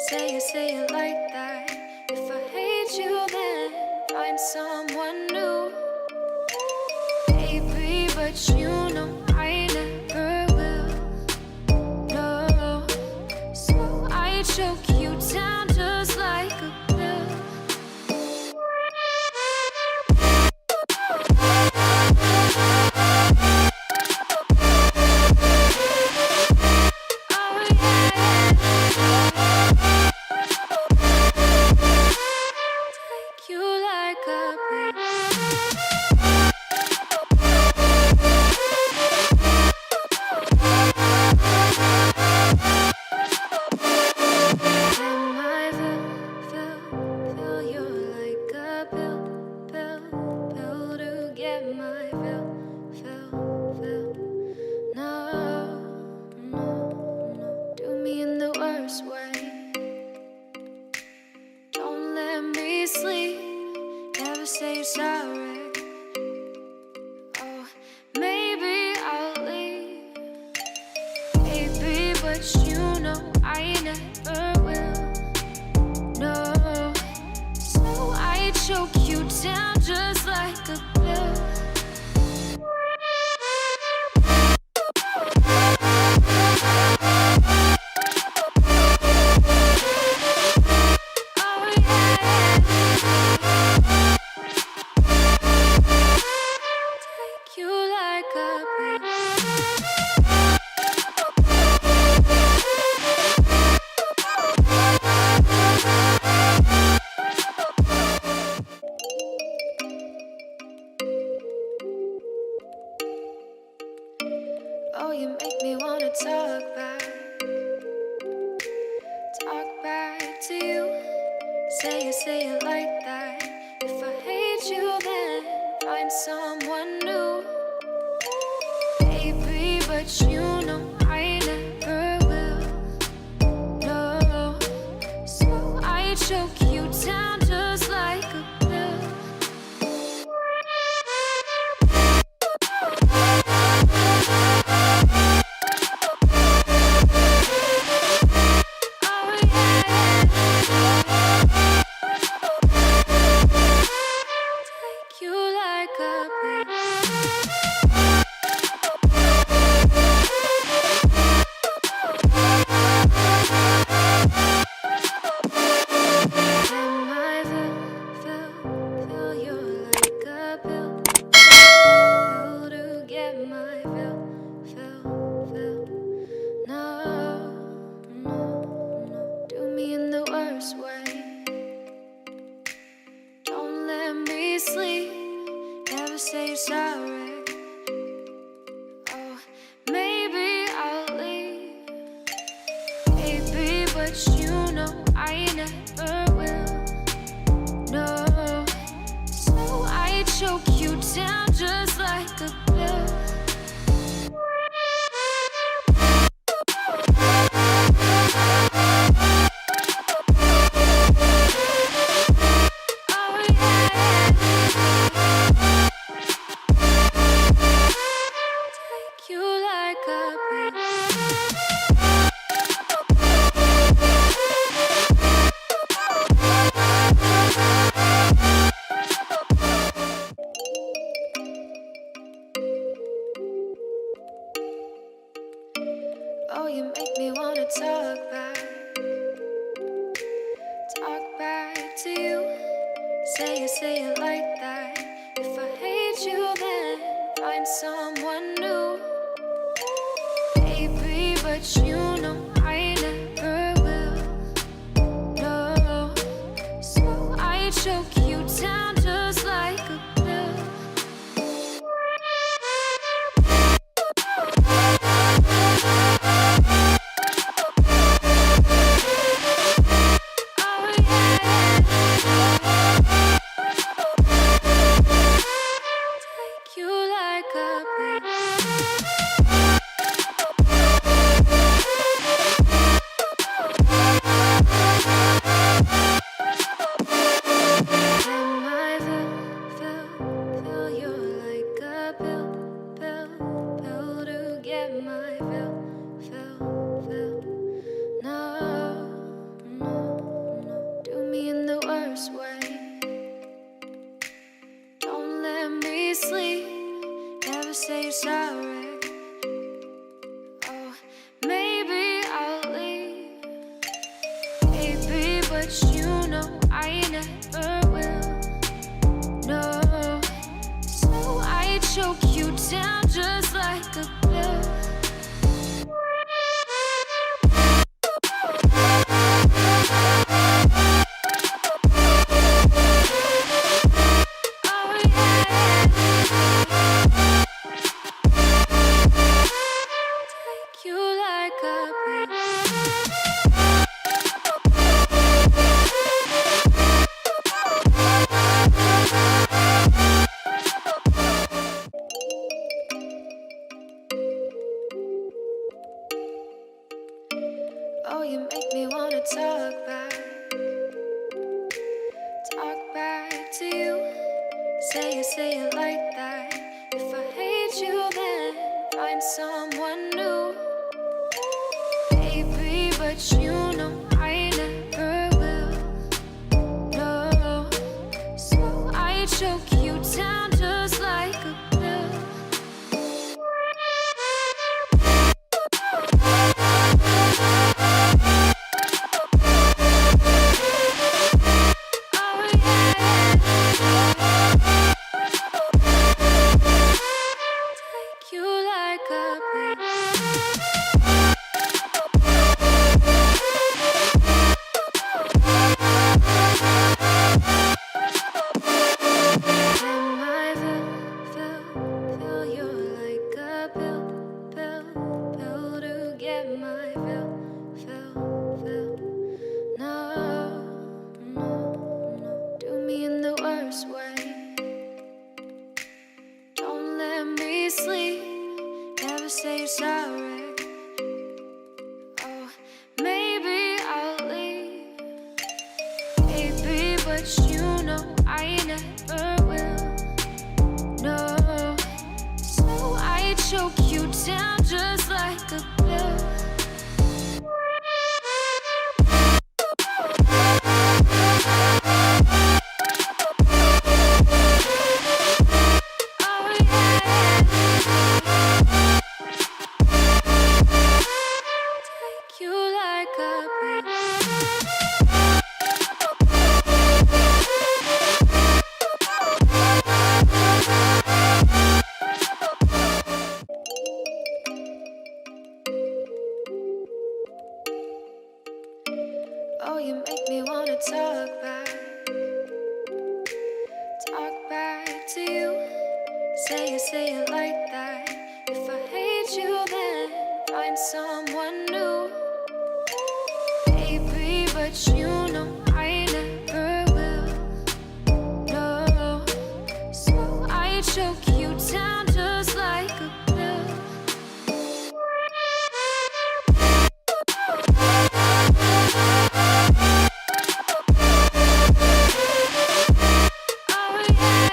Say it like that. If I hate you, then find someone new. Baby, but you know I never will. No, so I choke you down just like a pill. Oh yeah. Take you like a pill. Say you're sorry. Oh, maybe I'll leave. Baby, but you know I never will. No, so I choke you down just like a pill. Oh, you make me wanna talk back to you. Say it like that. If I hate you, then find someone new. Baby, but you know I never will. No, so I choke you down just like a pill. Say you're sorry. Oh, maybe I'll leave. Baby, but you know I never will. No, so I choke you down just like a pill. Oh, you make me wanna talk back to you. Say it like that. If I hate you, then find someone new. Baby, but you know I never will. No, so I choke you down just like a pill. Baby, but you know I never will. No, so I choke you down just like a pill. Oh yeah, take you like a pill. Oh, you make me wanna talk back to you. Say it like that. If I hate you, then find someone new. Baby, but you know I never will. No, so I choke you down just like a pill. Oh yeah, take you like a pill. Am I fill you like a pill to get my fill. No, do me in the worst way. Don't let me sleep, never say you're sorry. Oh, maybe I'll leave. Baby, but you know I never will. No, so I choke you down just like a pill. Oh yeah, take you like a pill. Oh, you make me wanna talk back to you. Say it like that. If I hate you, then find someone new. Baby, but you know I never will. No, so I choke you down just like a pill. Oh yeah,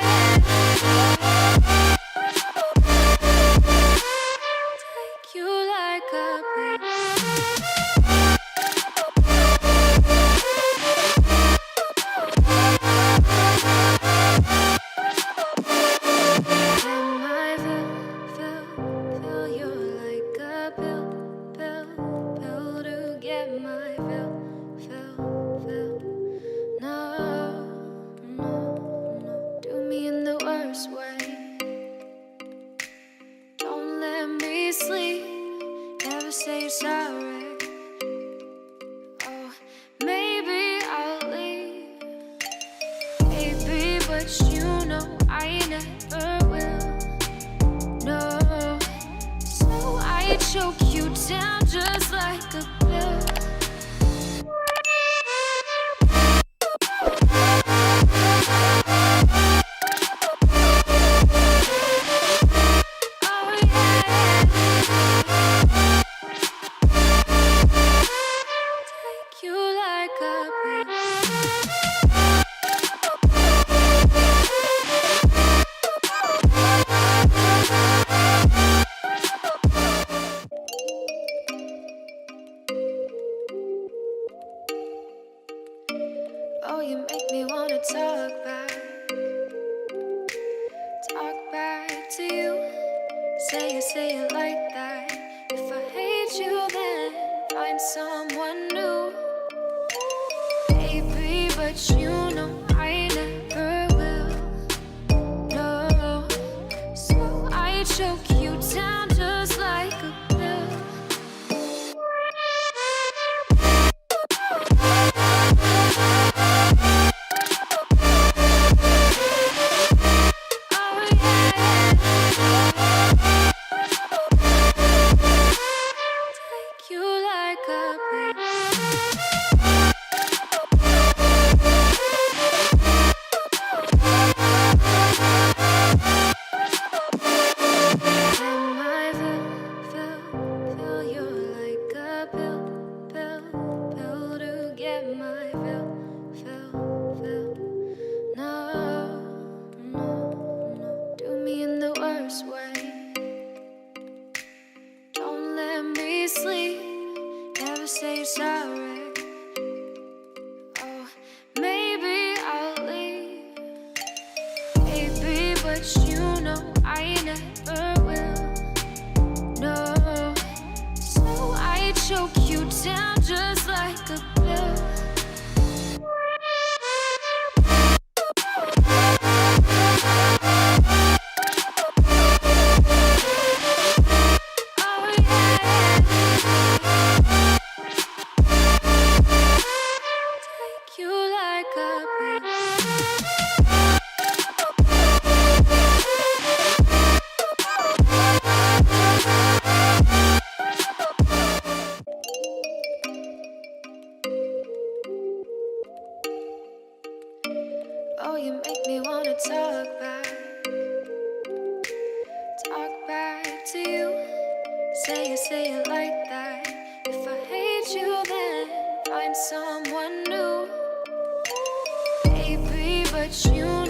take you like a pill. Am I fill you like a pill to get my fill. No, do me in the worst way. Don't let me sleep, never say you're sorry. Oh, maybe I'll leave. Baby, but you know I never will. No, so I choke you down just like a pill. Oh yeah, take you like a pill. Oh, you make me wanna talk back to you. Say it like that. If I hate you, then find someone new. but you know I never will. No, so I choke you down just like a pill. Oh yeah, take you like a pill. Fill you like a pill to get my fill. No, no, do me in the worst way. Don't let me sleep, never say you're sorry. Oh, maybe I'll leave, baby, but you know I never will. No, so I choke you down just like a pill. Oh yeah, take you like a pill. Oh, you make me wanna talk back to you. Say it like that. If I hate you, then find someone new, baby. But you